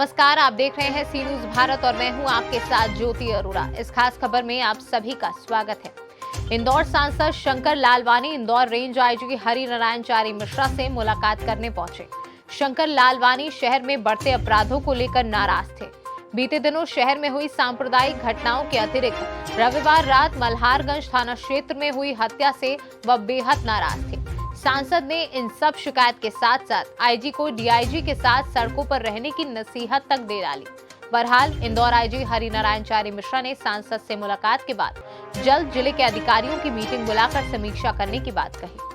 नमस्कार, आप देख रहे हैं सी न्यूज भारत और मैं हूं आपके साथ ज्योति अरोड़ा। इस खास खबर में आप सभी का स्वागत है। इंदौर सांसद शंकर लालवानी इंदौर रेंज आईजी हरि नारायण चारी मिश्रा से मुलाकात करने पहुंचे। शंकर लालवानी शहर में बढ़ते अपराधों को लेकर नाराज थे। बीते दिनों शहर में हुई सांप्रदायिक घटनाओं के अतिरिक्त रविवार रात मल्हारगंज थाना क्षेत्र में हुई हत्या से वह बेहद नाराज थे। सांसद ने इन सब शिकायत के साथ साथ आईजी को डीआईजी के साथ सड़कों पर रहने की नसीहत तक दे डाली। बहरहाल इंदौर आईजी हरि नारायण चारी मिश्रा ने सांसद से मुलाकात के बाद जल्द जिले के अधिकारियों की मीटिंग बुलाकर समीक्षा करने की बात कही।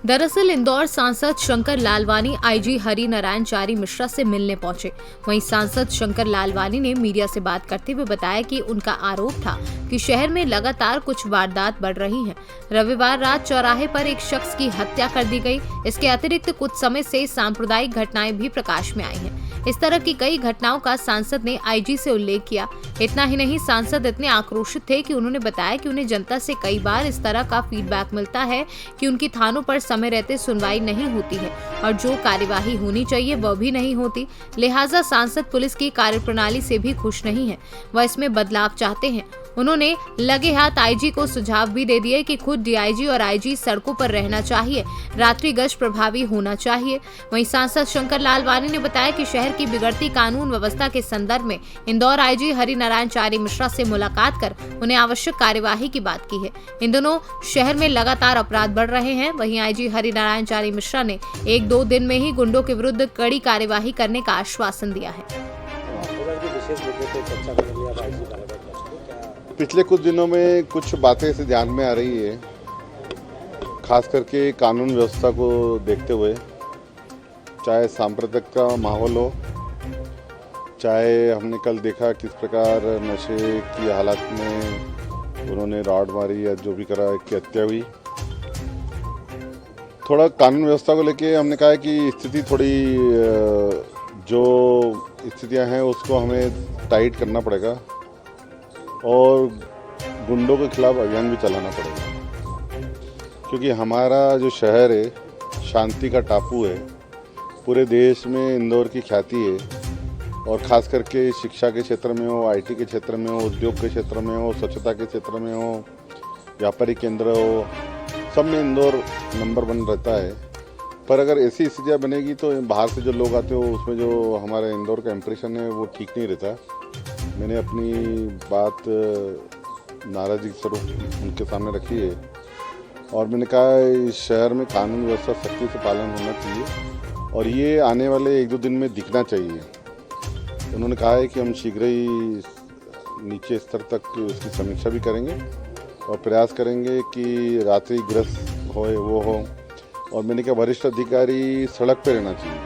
दरअसल इंदौर सांसद शंकर लालवानी आईजी हरि नारायण चारी मिश्रा से मिलने पहुंचे। वहीं सांसद शंकर लालवानी ने मीडिया से बात करते हुए बताया कि उनका आरोप था कि शहर में लगातार कुछ वारदात बढ़ रही हैं। रविवार रात चौराहे पर एक शख्स की हत्या कर दी गई। इसके अतिरिक्त कुछ समय से सांप्रदायिक घटनाएं भी प्रकाश में आई हैं। इस तरह की कई घटनाओं का सांसद ने आईजी से उल्लेख किया। इतना ही नहीं, सांसद इतने आक्रोशित थे कि उन्होंने बताया कि उन्हें जनता से कई बार इस तरह का फीडबैक मिलता है कि उनकी थानों पर समय रहते सुनवाई नहीं होती है और जो कार्यवाही होनी चाहिए वह भी नहीं होती। लिहाजा सांसद पुलिस की कार्यप्रणाली से भी खुश नहीं है, वह इसमें बदलाव चाहते हैं। उन्होंने लगे हाथ आईजी को सुझाव भी दे दिए कि खुद डीआईजी और आईजी सड़कों पर रहना चाहिए, रात्रि गश्त प्रभावी होना चाहिए। वहीं सांसद शंकर लालवानी ने बताया कि शहर की बिगड़ती कानून व्यवस्था के संदर्भ में इंदौर आईजी हरि नारायण चारी मिश्रा से मुलाकात कर उन्हें आवश्यक कार्यवाही की बात की है। इन दिनों शहर में लगातार अपराध बढ़ रहे हैं। वहीं आईजी हरि नारायण चारी मिश्रा ने 1-2 दिन में ही गुंडों के विरुद्ध कड़ी कार्यवाही करने का आश्वासन दिया है। पिछले कुछ दिनों में कुछ बातें ऐसे ध्यान में आ रही है, खास करके कानून व्यवस्था को देखते हुए, चाहे सांप्रदायिक का माहौल हो, चाहे हमने कल देखा किस प्रकार नशे की हालत में उन्होंने रॉड मारी या जो भी करा कि हत्या हुई। थोड़ा कानून व्यवस्था को लेके हमने कहा कि स्थिति थोड़ी जो स्थितियां हैं उसको हमें टाइट करना पड़ेगा और गुंडों के खिलाफ अभियान भी चलाना पड़ेगा, क्योंकि हमारा जो शहर है शांति का टापू है। पूरे देश में इंदौर की ख्याति है और ख़ास करके शिक्षा के क्षेत्र में हो, आईटी के क्षेत्र में हो, उद्योग के क्षेत्र में हो, स्वच्छता के क्षेत्र में हो, व्यापारी केंद्र हो, सब में इंदौर नंबर 1 रहता है। पर अगर ऐसी स्थितियाँ बनेगी तो बाहर से जो लोग आते हो उसमें जो हमारे इंदौर का इम्प्रेशन है वो ठीक नहीं रहता। मैंने अपनी बात नाराज़गी स्वरूप उनके सामने रखी है और मैंने कहा इस शहर में कानून व्यवस्था सख्ती से पालन होना चाहिए और ये आने वाले 1-2 दिन में दिखना चाहिए। उन्होंने कहा है कि हम शीघ्र ही नीचे स्तर तक उसकी समीक्षा भी करेंगे और प्रयास करेंगे कि रात्रि ग्रस्त हो वो हो। और मैंने कहा वरिष्ठ अधिकारी सड़क पर रहना चाहिए।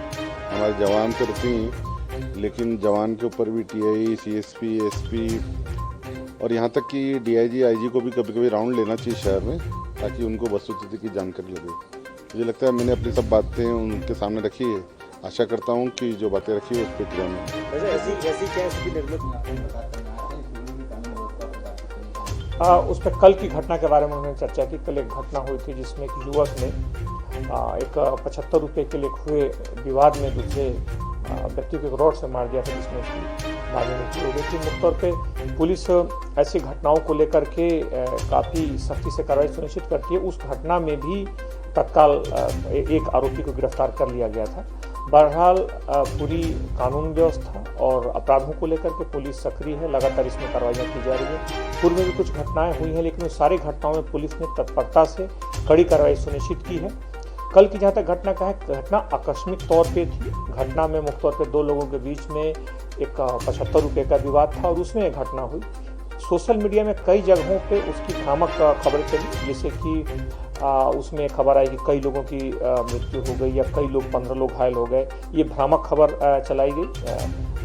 हमारे जवान तो रहते हैं लेकिन जवान के ऊपर भी टीआई, सीएसपी, एसपी और यहाँ तक कि डीआईजी, आईजी को भी कभी कभी राउंड लेना चाहिए शहर में, ताकि उनको वस्तुस्थिति की जानकारी लगे। मुझे लगता है मैंने अपनी सब बातें उनके सामने रखी है। आशा करता हूँ कि जो बातें रखी है उस पर क्रिया में। उस पर कल की घटना के बारे में उन्होंने चर्चा की। कल एक घटना हुई थी जिसमें एक युवक ने एक 75 रुपये के लिए हुए विवाद में दूसरे व्यक्ति को रोड से मार दिया था, जिसमें उसकी बाद में मृत्यु हो गई थी। मुख्य तौर पे पुलिस ऐसी घटनाओं को लेकर के काफ़ी सख्ती से कार्रवाई सुनिश्चित करती है। उस घटना में भी तत्काल एक आरोपी को गिरफ्तार कर लिया गया था। बहरहाल पूरी कानून व्यवस्था और अपराधों को लेकर के पुलिस सक्रिय है, लगातार इसमें कार्रवाइयाँ की जा रही है। पूर्व में भी कुछ घटनाएं हुई हैं लेकिन उन सारी घटनाओं में पुलिस ने तत्परता से कड़ी कार्रवाई सुनिश्चित की है। कल की जहाँ तक घटना का है, घटना आकस्मिक तौर पे थी। घटना में मुख्य तौर पे 2 लोगों के बीच में एक 75 रुपये का विवाद था और उसमें एक घटना हुई। सोशल मीडिया में कई जगहों पे उसकी भ्रामक खबरें चली, जैसे कि उसमें खबर आई कि कई लोगों की मृत्यु हो गई या कई लोग 15 लोग घायल हो गए। ये भ्रामक खबर चलाई गई।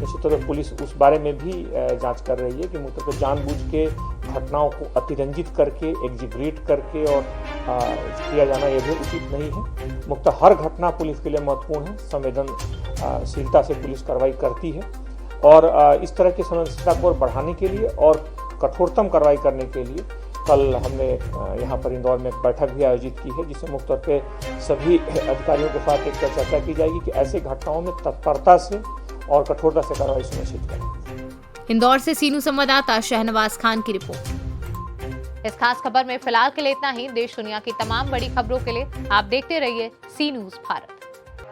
निश्चित तौर पर पुलिस उस बारे में भी जांच कर रही है कि मुख्य तौर पर जानबूझ के घटनाओं को अतिरंजित करके, एग्जिग्रेट करके और किया जाना यह भी उचित नहीं है। मुख्य हर घटना पुलिस के लिए महत्वपूर्ण है। संवेदनशीलता से पुलिस कार्रवाई करती है और इस तरह की संवेदनशीलता को बढ़ाने के लिए और कठोरतम कार्रवाई करने के लिए कल हमने यहाँ पर इंदौर में एक बैठक भी आयोजित की है, जिसमें मुख्य तौर पे सभी अधिकारियों के साथ एक चर्चा की जाएगी कि ऐसे घटनाओं में तत्परता से और कठोरता से कार्रवाई सुनिश्चित करें। इंदौर से सीनू संवाददाता शहनवाज खान की रिपोर्ट। इस खास खबर में फिलहाल के लिए इतना ही। देश दुनिया की तमाम बड़ी खबरों के लिए आप देखते रहिए सी न्यूज़ भारत।